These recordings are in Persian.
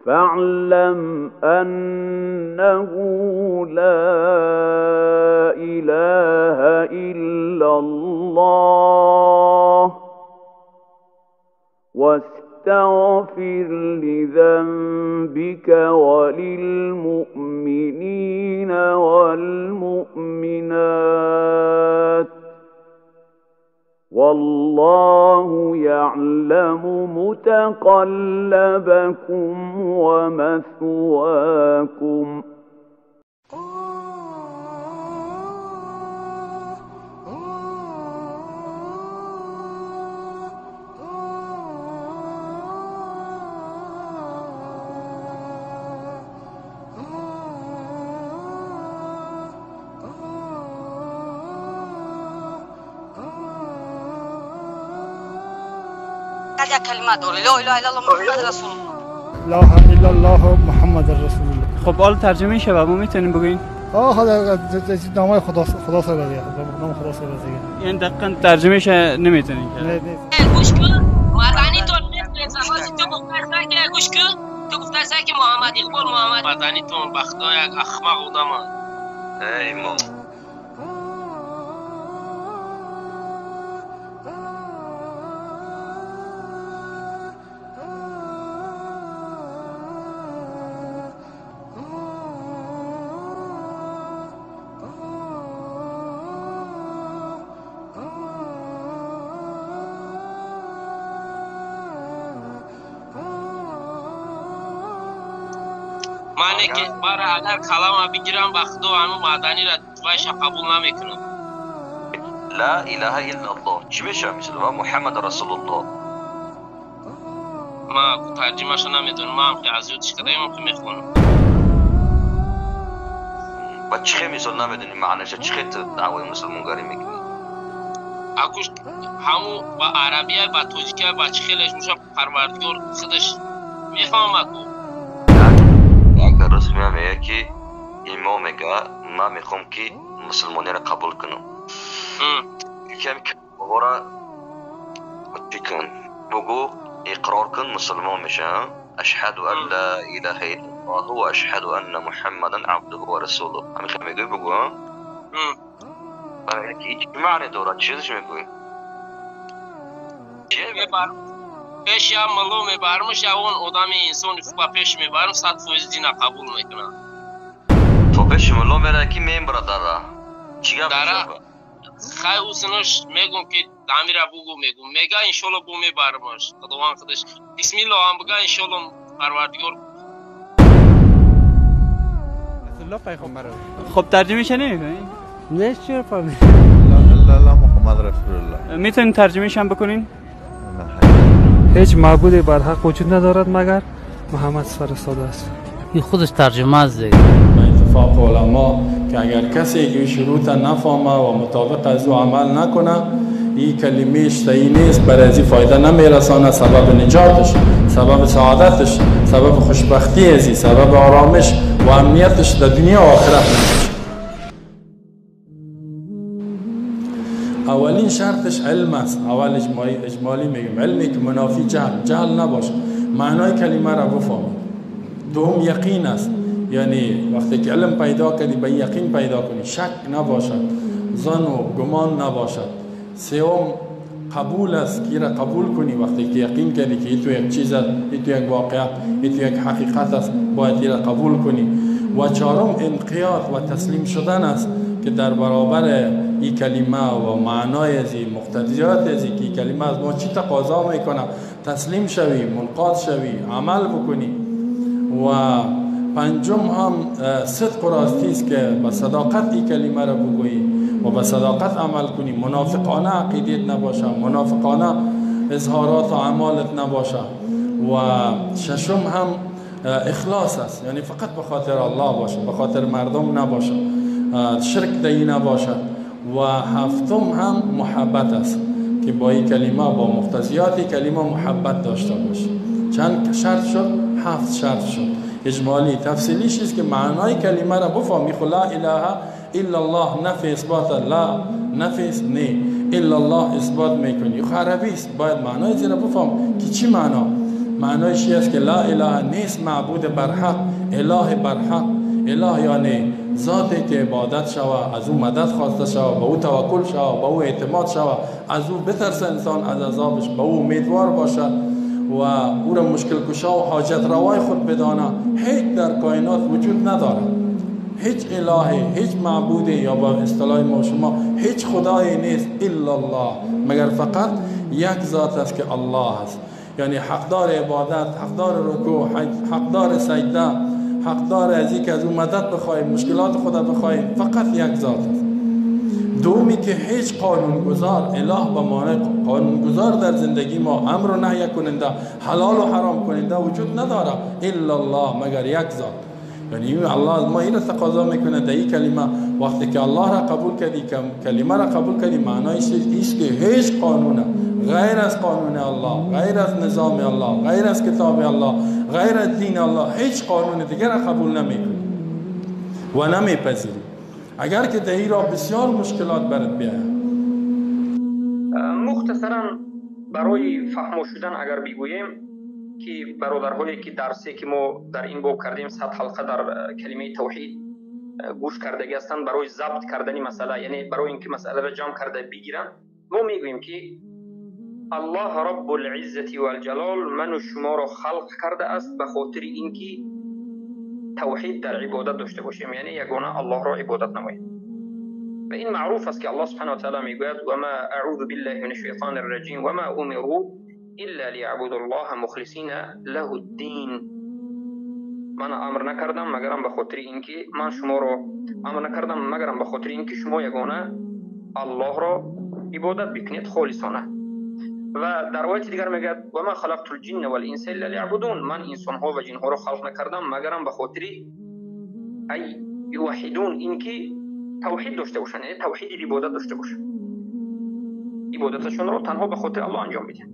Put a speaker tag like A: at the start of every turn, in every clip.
A: فاعلم أنه لا إله إلا الله واستغفر لذنبك وللمؤمنين والمؤمنات والله يعلم متقلبكم ومثواكم
B: هذه كلمات لا اله الا الله محمد رسول الله
C: لا اله الا الله محمد رسول الله.
D: خب حالا ترجمه شه ما میتونیم بگین؟
C: حالا نام خدا سر بزنید. نام خدا سر بزنید.
D: یعنی دقیقاً ترجمه شه نمیتونین که.
C: نه.
B: گوش کن. مدنی تو نمی‌فهمی تو گفتی که گوش کن. تو گفتی که محمد اقبال محمد مدنی تو بخدا یک احمق بودم. ای ما معنی که برای اگر کلام بگیرم بخدا همون مدنی را تویش قبول نمیکنم.
E: لا اله الا الله چی بشه مثل محمد رسول الله.
B: ما ترجمهش نمیدونم. من که از یادش کردم که میخونم.
E: و چه مثال نمیدونی معنیش چه دعوای مسلمانگری میکنی؟
B: اگوش همو با عربیه با توجیکه با چخیلش میشه پروردگار خودش میفهمه کو.
E: اگر رسمی هم میگه که امام میگه من میخوام که مسلمانی را قبول کنم. یکم که بگوره کن بگو اقرار کن مسلمان میشه. اشهد ان لا اله الا الله و اشهد ان محمدا عبده و رسوله. همین که میگوی بگو ها. برای که هیچ معنی دارد چیزش میگوی؟ چیه
B: میبرم پیش یا ملو میبرمش یا اون آدم انسان فوق پیش میبرم 100% دین قبول میکنه.
E: تو پیش ملو میره کی میم برادر چی گفت
B: داره خیلی اوسنوش میگم که دمیره بگو میگم میگه انشالله بو میبرمش خداوند خودش بسم الله هم بگه انشالله پروردگار.
F: الله پیغمبر.
D: خب ترجمه شه نمیکنین؟
C: نه چرا فهمی؟
F: لا لا محمد رسول الله.
D: میتونین ترجمه شه بکنین؟
C: هیچ معبود برحق وجود ندارد مگر محمد فرستاده است.
G: این خودش ترجمه است دیگه.
H: اتفاق علما که اگر کسی که شروط نفهمه و مطابق از او عمل نکنه این کلمه صحیح نیست، برای از فایده نمیرسانه، سبب نجاتش، سبب سعادتش، سبب خوشبختی ازی، سبب آرامش و امنیتش در دنیا و آخرت میشه. اولین شرطش علم است. اول اجمالی میگم علمی که منافی جهل نباشه، معنای کلمه را بفهمی. دوم یقین است، یعنی وقتی که علم پیدا کنی به یقین پیدا کنی، شک نباشد، ظن و گمان نباشد. سوم قبول است که را قبول کنی وقتی که یقین کنی که این تو یک چیز است، این تو یک واقعیت، این تو یک حقیقت است، باید این را قبول کنی. و چهارم انقیاد و تسلیم شدن است که در برابر این کلمه و معنای ازی مقتضیات ازی که این کلمه از ما چی تقاضا میکنه تسلیم شوی، منقاد شوی، عمل بکنی. و پنجم هم صدق و راستی است که به صداقت این کلمه را بگویی و به صداقت عمل کنی، منافقانه عقیدت نباشه، منافقانه اظهارات و اعمالت نباشه. و ششم هم اخلاص است، یعنی فقط به خاطر الله باشه، به خاطر مردم نباشه، شرک دهی نباشد. و هفتم هم محبت است که با این کلمه با مقتضیات کلمه محبت داشته باشه. چند شرط شد؟ 7 شرط شد. اجمالی تفصیلیش است که معنای کلمه را بفهمی. لا اله الا الله نفی اثبات، لا نفی نه، الا الله اثبات میکنی. عربی است، باید معنای زیرا بفهم که چی معنا. معنایش است که لا اله نیست معبود برحق، اله برحق. اله یعنی ذاتی که عبادت شود، از او مدد خواسته شود، به او توکل شود، به او اعتماد شود، از او بترسه انسان از عذابش، به او امیدوار باشد و او را مشکل کشا و حاجت روای خود بدانه. هیچ در کائنات وجود نداره، هیچ الهی، هیچ معبودی یا با اصطلاح ما شما هیچ خدایی نیست الا الله، مگر فقط یک ذات است که الله است. یعنی حقدار عبادت، حقدار رکوع، حقدار سجده، حقدار از این که از اون مدد بخواهیم، مشکلات خدا بخواهیم، فقط یک ذات است. دومی که هیچ قانونگذار، اله به معنای قانونگذار در زندگی ما، امر و نهی کننده، حلال و حرام کننده وجود نداره الا الله، مگر یک ذات. یعنی الله ما این تقاضا میکنه در این کلمه، وقتی که الله را قبول کردی، کلمه را قبول کردی، معنایش است که هیچ قانون غیر از قانون الله، غیر از نظام الله، غیر از کتاب الله، غیر از دین الله، هیچ قانون دیگر را قبول نمیکنی و نمیپذیری. اگر که در این راه بسیار مشکلات برات بیاید.
I: مختصرا برای فهم شدن اگر بگوییم که برادرهایی که درسی که ما در این باب کردیم 100 حلقه در کلمه توحید گوش کردگی هستند، برای ضبط کردن مسئله، یعنی برای اینکه مسئله را جمع کرده بگیرن، ما میگوییم که الله رب العزة والجلال من و شما را خلق کرده است به خاطر اینکه توحید در عبادت داشته باشیم، یعنی یگانه الله را عبادت نماییم. و این معروف است که الله سبحانه و تعالی میگوید و ما اعوذ بالله من الشیطان الرجیم و ما امروا الا ليعبدوا الله مخلصین له الدین. من امر نکردم مگرم به خاطر اینکه من شما را امر نکردم مگرم به خاطر اینکه شما یگانه الله را عبادت بکنید خالصانه. و در آیه دیگر میگه و ما خلقت الجن والانس الا ليعبدون، من انسان ها و جن ها را خلق نکردم مگرم به خاطر ای یوحدون، اینکه توحید داشته باشن، یعنی توحید عبادت داشته باشن، عبادتشون را تنها به خاطر الله انجام بدن.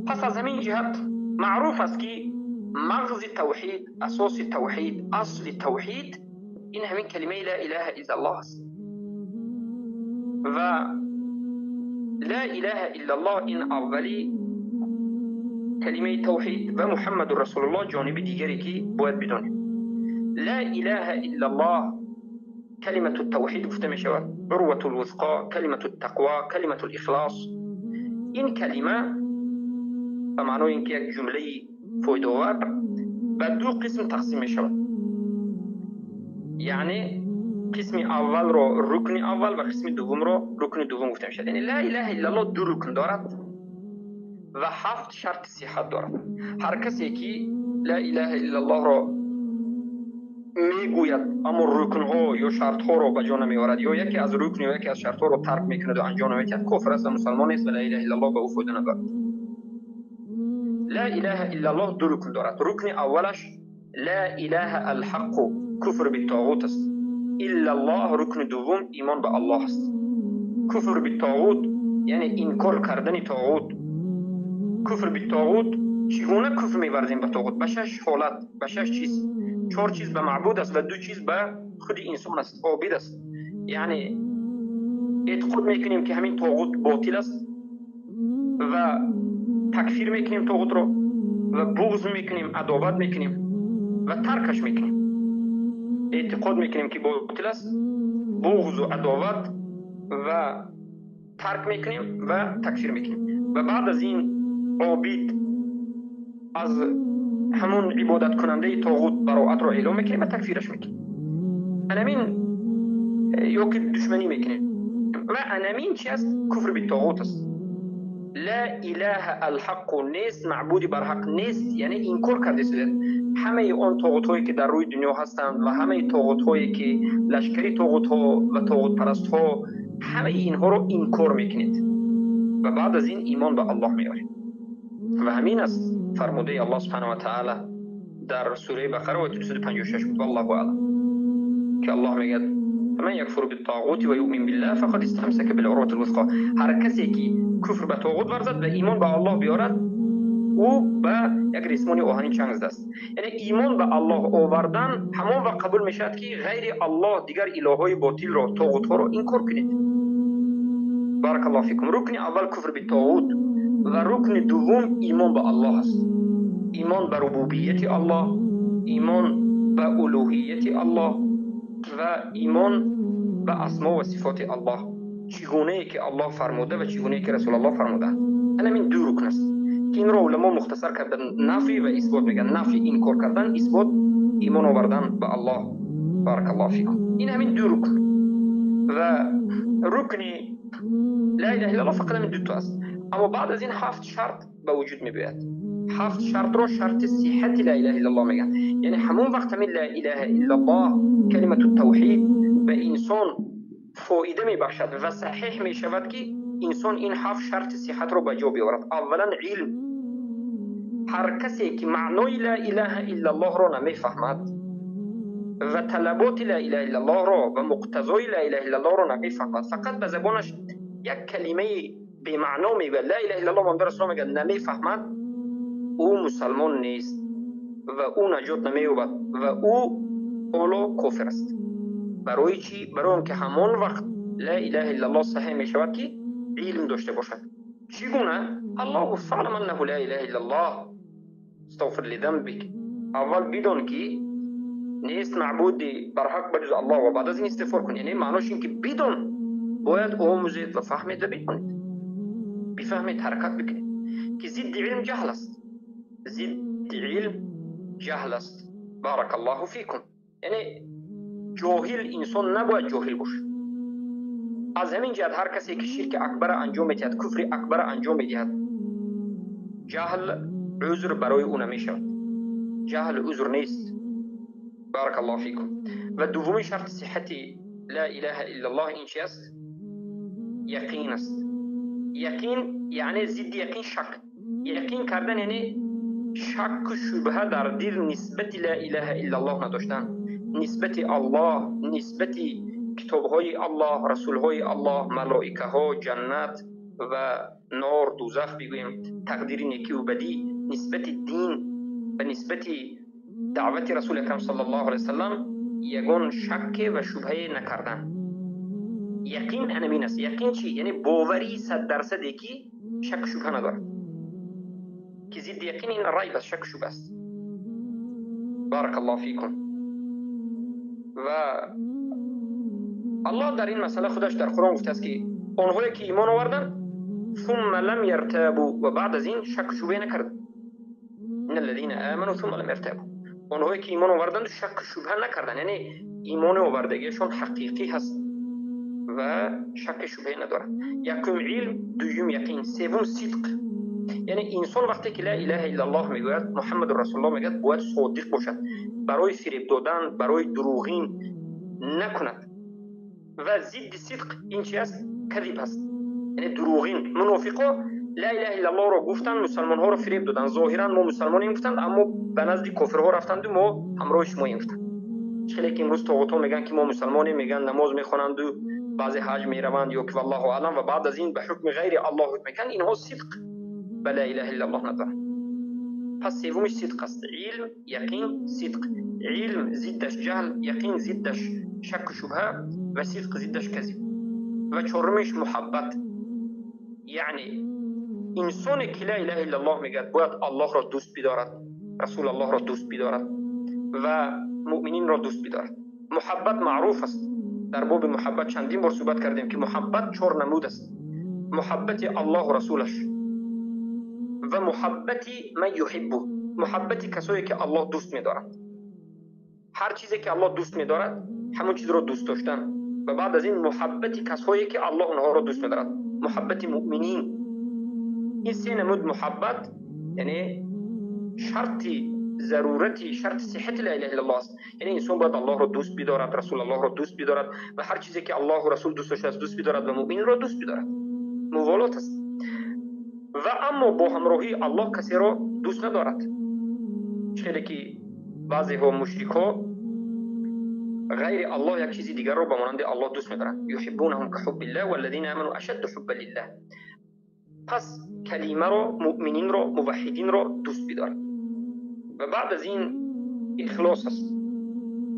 I: پس از همین جهت معروف است که مغز توحید، اساس توحید، اصل توحید این همین کلمه لا اله الا الله است. و لا اله الا الله این اولی کلمه توحید و محمد رسول الله جانب دیگری که باید بدانیم. لا اله الا الله کلمه التوحید گفته می شود، عروة الوثقا، کلمه التقوی، کلمه الاخلاص. این کلمه به معنای اینکه یک جمله فایده‌آور به دو قسم تقسیم می شود، یعنی قسم اول را رکن اول و قسم دوم را رکن دوم گفته می شود. یعنی لا اله الا الله دو رکن دارد و 7 شرط صحت دارد. هر کسی که لا اله الا الله را میگوید اما رکن ها یا شرط ها را به جا نمیآورد، یا یکی از رکن یا یکی از شرط ها را ترک میکند و انجام نمیدهد، کافر است و مسلمان نیست و لا اله الا الله به او فایده ندارد. لا اله الا الله دو رکن دارد. رکن اولش لا اله الحق، کفر بالطاغوت است. الا الله رکن دوم ایمان به الله است. کفر بالطاغوت یعنی انکار کردن طاغوت. کفر بالطاغوت چگونه کفر می‌ورزیم به طاغوت؟ به 6 حالت، به 6 چیز. 4 چیز به معبود است و 2 چیز به خود انسان است، عابد است. یعنی اعتقاد میکنیم که همین طاغوت باطل است و تکفیر میکنیم طاغوت را و بغض میکنیم، عداوت میکنیم و ترکش میکنیم. اعتقاد میکنیم که باطل است، بغض و عداوت و ترک میکنیم و تکفیر میکنیم. و بعد از این عابد از همون عبادت کننده طاغوت براءت را اعلام میکنیم و تکفیرش میکنیم. انامین یا که دشمنی میکنیم. و انامین چی است؟ کفر بالطاغوت است. لا اله الحق نیست، معبودی بر حق نیست، یعنی انکار کرده است همه آن طاغوت هایی که در روی دنیا هستند و همه طاغوت هایی که لشکری طاغوت ها و طاغوت پرست ها، همه اینها رو انکار میکنید و بعد از این ایمان به الله میارید. و همین است فرموده الله سبحانه و تعالی در سوره بقره آیه 256 بود والله اعلم که الله میگه من یکفر بالطاغوت و یؤمن بالله فقد استمسک بالعروة الوثقا. هر کسی که کفر به طاغوت ورزد و ایمان به الله بیارد او به یک ریسمان آهنین چنگ زده است. یعنی ایمان به الله آوردن همان وقت قبول میشد که غیر الله دیگر الههای باطل را، طاغوت ها را انکار کنید. بارک الله فیکم. رکن اول کفر بالطاغوت و رکن دوم ایمان به الله است. ایمان به ربوبیت الله، ایمان به الوهیت الله و ایمان به اسما و صفات الله، چگونه ای که الله فرموده و چگونه ای که رسول الله فرموده. این دو رکن است که این را علما مختصر کردن نفی و اثبات میگن. نفی این کار کردن، اثبات ایمان آوردن به الله. بارک الله فیکم. این همین دو رکن و رکن لا اله الا الله فقط همین دو تا است. اما بعد از این 7 شرط به وجود میباید. 7 شرط رو شرط صحت لا اله الا الله میگن. یعنی همون وقت همین لا اله الا الله کلمت التوحید به انسان فایده میبخشد و صحیح میشود که انسان این 7 شرط صحت رو به جا بیاورد. اولا علم. هر کسی که معنای لا اله الا الله رو نمیفهمد و طلبات لا اله الا الله رو و مقتضای لا اله الا الله رو نمیفهمد، فقط به زبانش یک کلمه به معنا میگه لا اله الا الله محمد رسول الله میگه، نمیفهمد، او مسلمان نیست و او نجات نمییابد و او اولو کافر است. برای چی؟ برای اینکه همون وقت لا اله الا الله صحیح میشود که علم داشته باشد. چگونه؟ الله گفت فعلم انه لا اله الا الله استغفر لذنبک. اول بدون که نیست معبود برحق بجز الله و بعد از این استغفار کن. یعنی معناش این که بدون باید آموزید و فهمید و بکنید، بفهمید، حرکت بکنید که ضد علم جهل است. ضد علم جهل است. بارک الله فیکم. یعنی جاهل انسان نباید جاهل باشه. از همین جهت هر کسی که شرک اکبر انجام میدهد، کفر اکبر انجام میدهد، جهل عذر برای او نمیشود. جهل عذر نیست. بارک الله فیکم. و دومی شرط صحت لا اله الا الله این چی است؟ یقین است. یقین یعنی ضد یقین شک. یقین کردن یعنی شک و شبهه در دل نسبت لا اله الا الله نداشتن، نسبت الله، نسبت کتابهای الله، رسولهای الله، ملائکه ها، جنت و نار، دوزخ بگویم، تقدیر نیکی و بدی، نسبت دین و نسبت دعوت رسول اکرم صلی الله علیه وسلم یگان شک و شبهه نکردن. یقین همین است. یقین چی؟ یعنی باوری 100% که شک شبهه ندارد. که ضد یقین این ریب است، شک شبهه است. بارک الله فیکم. و الله در این مسئله خودش در قرآن گفته است که آنهایی که ایمان آوردن ثم لم یرتابوا و بعد از این شک شبهه نکردند. ان الذين آمنوا ثم لم يرتابوا. آنهایی که ایمان آوردند شک شبهه نکردند، یعنی ایمان آوردگیشون حقیقی هست و شک شبهه ندارند. یکم علم، دوم یقین، سوم صدق. یعنی انسان وقتی که لا اله الا الله میگوید، محمد رسول الله میگوید، باید صادق باشد، برای فریب دادن، برای دروغین نکند. و ضد صدق این چی است؟ کذب است. یعنی دروغین. منافقا لا اله الا الله را گفتن، مسلمان ها را فریب دادن، ظاهرا ما مسلمانیم گفتند اما به نزد کافرها رفتند و ما همراه شما گفتند. خیلی که امروز طاغوت ها میگن که ما مسلمانیم، میگن نماز میخوانند و بعضی حج میروند یا که والله اعلم و بعد از این به حکم غیر الله حکم میکنند. اینها صدق به لا اله الا الله ندارند. پس سومش صدق است. علم، یقین، صدق. علم ضدش جهل، یقین ضدش شک و شبهه و صدق ضدش کذب. و چهارمش محبت. یعنی انسانی که لا اله الا الله میگه باید الله را دوست بدارد، رسول الله را دوست بدارد و مؤمنین را دوست بدارد. محبت معروف است. در باب محبت چندین بار صحبت کردیم که محبت 4 نمود است. محبت الله و رسولش و محبت من یحبه، محبت کسایی که الله دوست می‌دارد. هر چیزی که الله دوست می‌دارد همون چیز را دوست داشتن. و بعد از این محبت کسایی که الله اونها را دوست می‌دارد، محبت مؤمنین. این 3 نمود محبت یعنی شرطی ضرورتی، شرط صحت لا اله الا الله است. یعنی انسان باید الله را دوست بدارد، رسول الله را دوست بدارد و هر چیزی که الله و رسول دوست داشته است دوست بدارد و مؤمن را دوست بدارد. موالات است. و اما با همراهی الله کسی را دوست ندارد. چیزی که بعضی ها مشرکا غیر الله یک چیزی دیگر را به مانند الله دوست می‌دارند. یحبونهم کحب الله والذین آمنوا اشد حبا لله. پس کلمه را، مؤمنین را، موحدین را دوست بدارد. و بعد از این اخلاص است.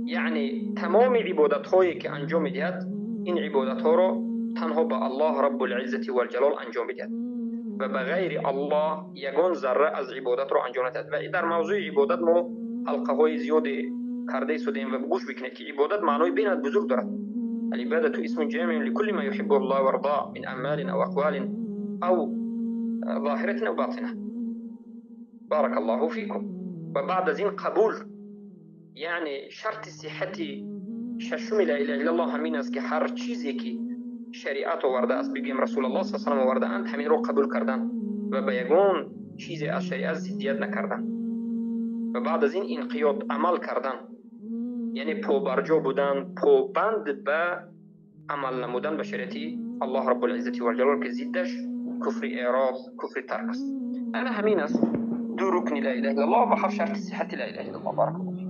I: یعنی تمام عبادت هایی که انجام می‌دهد این عبادت ها را تنها به الله رب العزت و الجلال انجام می‌دهد. و به غیر الله یگان ذره از عبادت رو انجام ندهد. و در موضوع عبادت ما حلقه های زیادی کرده شدیم و گوش بکنید که عبادت معنای بینات بزرگ دارد. العبادة اسم جامع لكل ما يحب الله ويرضاه من أعمال أو أقوال أو ظاهرة أو باطنة. بارك الله فيكم. وبعد ذين قبول يعني شرط صحة ششم لا إله إلا الله همين است که هر چیزی که شریعت ورده است بگیم رسول الله صلی الله علیه و ورده اند همین رو قبول کردن و به یگان چیزی از شریعت ضدیت نکردن و بعد از این انقیاد عمل کردن، یعنی پابرجا بودن، پابند به عمل نمودن به شریعت الله رب العزت و الجلال که ضدش کفر اعراض، کفر ترک است. انا همین است دو رکن لا اله الا الله و هر شرط صحت لا اله الا الله. بارک الله فیک.